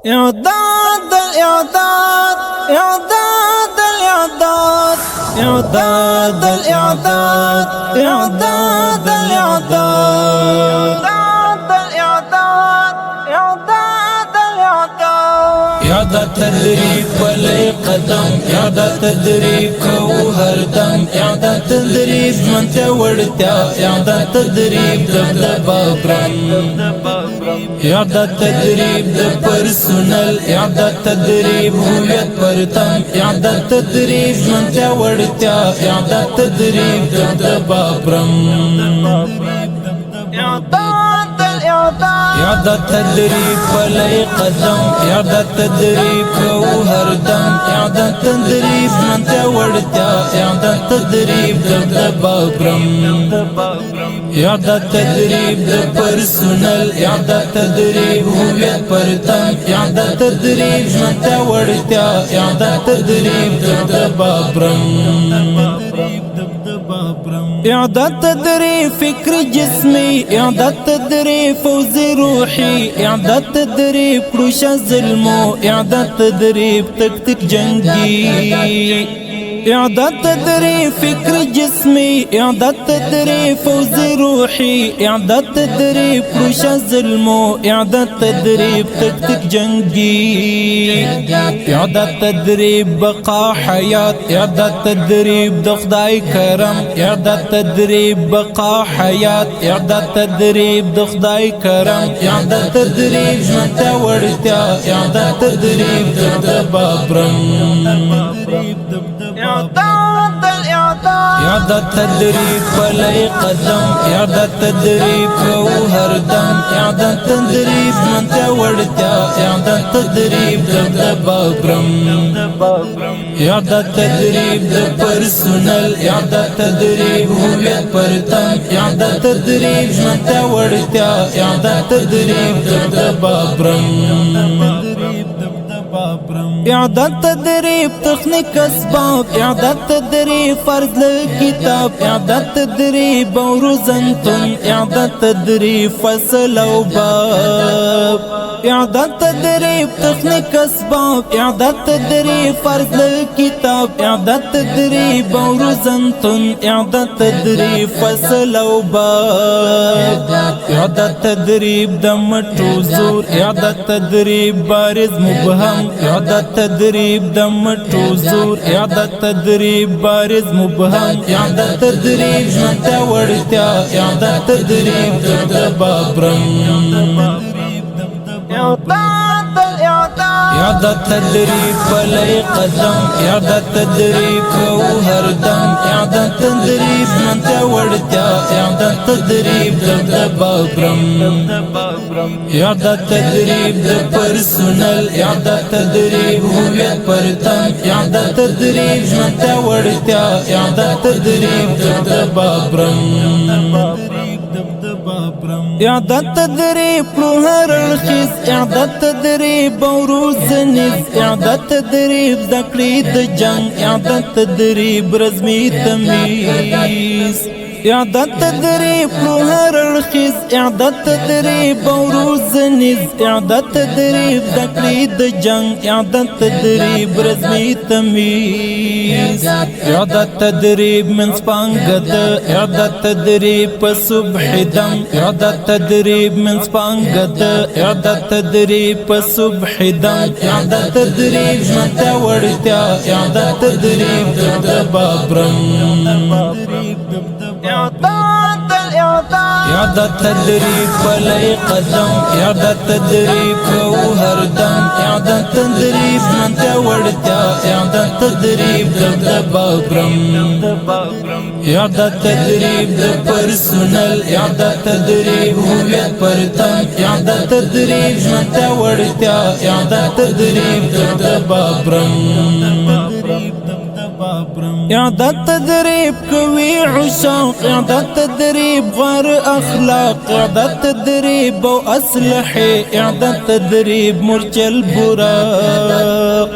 إعداد الإعداد إعداد الإعداد إعداد الإعداد إعداد الإعداد إعداد تدريب ولي قدم إعداد تدريب كوهر دم إعداد تدريب من تورتيا إعداد تدريب دبدبا برم إعداد تدريب د پرسونل إعداد تدريب هویت پرتم إعداد تدريب من تورتيا إعداد تدريب دبدبا برم إعداد تدريب ولي قدم إعداد تدريب كوهر دم إعداد تدريب من تورتيا إعداد تدريب دبدبا برم إعداد تدريب د پرسونل إعداد تدريب هویت پرتم إعداد تدريب من تورتيا إعداد تدريب دبدبا برم إعداد تدريب فكر جسمي إعداد تدريب فوز روحي إعداد تدريب كروش ظلمو إعداد تدريب تكتك جنگي إعداد تدريب فكر جسمي إعداد تدريب فوز روحي إعداد تدريب كروش ظلمو إعداد تدريب تكتك جنگي إعداد تدريب بقاء حياة إعداد تدريب دخداي كرم إعداد تدريب بقاء حياة إعداد تدريب دخداي كرم إعداد تدريب من تورتيا إعداد تدريب دبدبا برم إعداد تدريب ولي قدم إعداد تدريب كوهر دم إعداد تدريب من تورتيا إعداد تدريب دبدبا برم إعداد تدريب د پرسونل إعداد تدريب هویت پرتم إعداد تدريب من تورتيا إعداد تدريب دبدبا برم إعداد تدريب تخنيك أسباب إعداد تدريب فرض لكتاب إعداد تدريب وروزنتم إعداد تدريب فصل وباب إعداد تدريب تخنيك أسباب إعداد تدريب فرض لكتاب إعداد تدريب وروزنتم إعداد تدريب فصل وباب إعداد تدريب دمتو زور إعداد تدريب بارز مبهم إعداد تدريب دمتو زور إعداد تدريب بارز مبهم إعداد تدريب من تورتيا إعداد تدريب دبدبا برم إعداد تدريب ولي قدم إعداد تدريب كوهر دم إعداد تدريب من تورتيا إعداد تدريب دبدبا برم إعداد تدريب د پرسونل إعداد تدريب هویت پرتم إعداد تدريب من تورتيا إعداد تدريب دبدبا برم إعداد تدريب روح الخيز إعداد تدريب وروز نز إعداد تدريب ذكري دجنگ إعداد تدريب رزمي تميز إعداد تدريب روح الخيز إعداد تدريب وروز نز إعداد تدريب ذكري دجنگ إعداد تدريب رزمي تميز إعداد تدريب من سبانگد إعداد تدريب بصبح دم إعداد تدريب من سبانگد إعداد تدريب بصبح دم إعداد تدريب من تورتيا إعداد تدريب دبدبا برم إعداد تدريب ولي قدم إعداد تدريب كوهر دم إعداد تدريب من تورتيا إعداد تدريب دبدبا برم إعداد تدريب د پرسونل إعداد تدريب هویت پرتم إعداد تدريب من تورتيا إعداد تدريب دبدبا برم إعداد تدريب كوي عشاق إعداد تدريب غار أخلاق إعداد تدريب وأسلحة إعداد تدريب مرجى البراق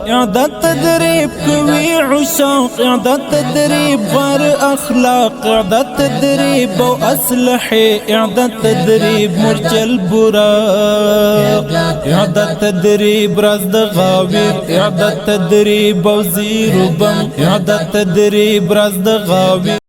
اعداد تدريب قوي عشاق، اعداد تدريب غير اخلاق، اعداد تدريب واسلحه، اعداد تدريب مرج البراق، اعداد تدريب راس دغاوير، اعداد تدريب وزير وبم، اعداد تدريب راس دغاوير.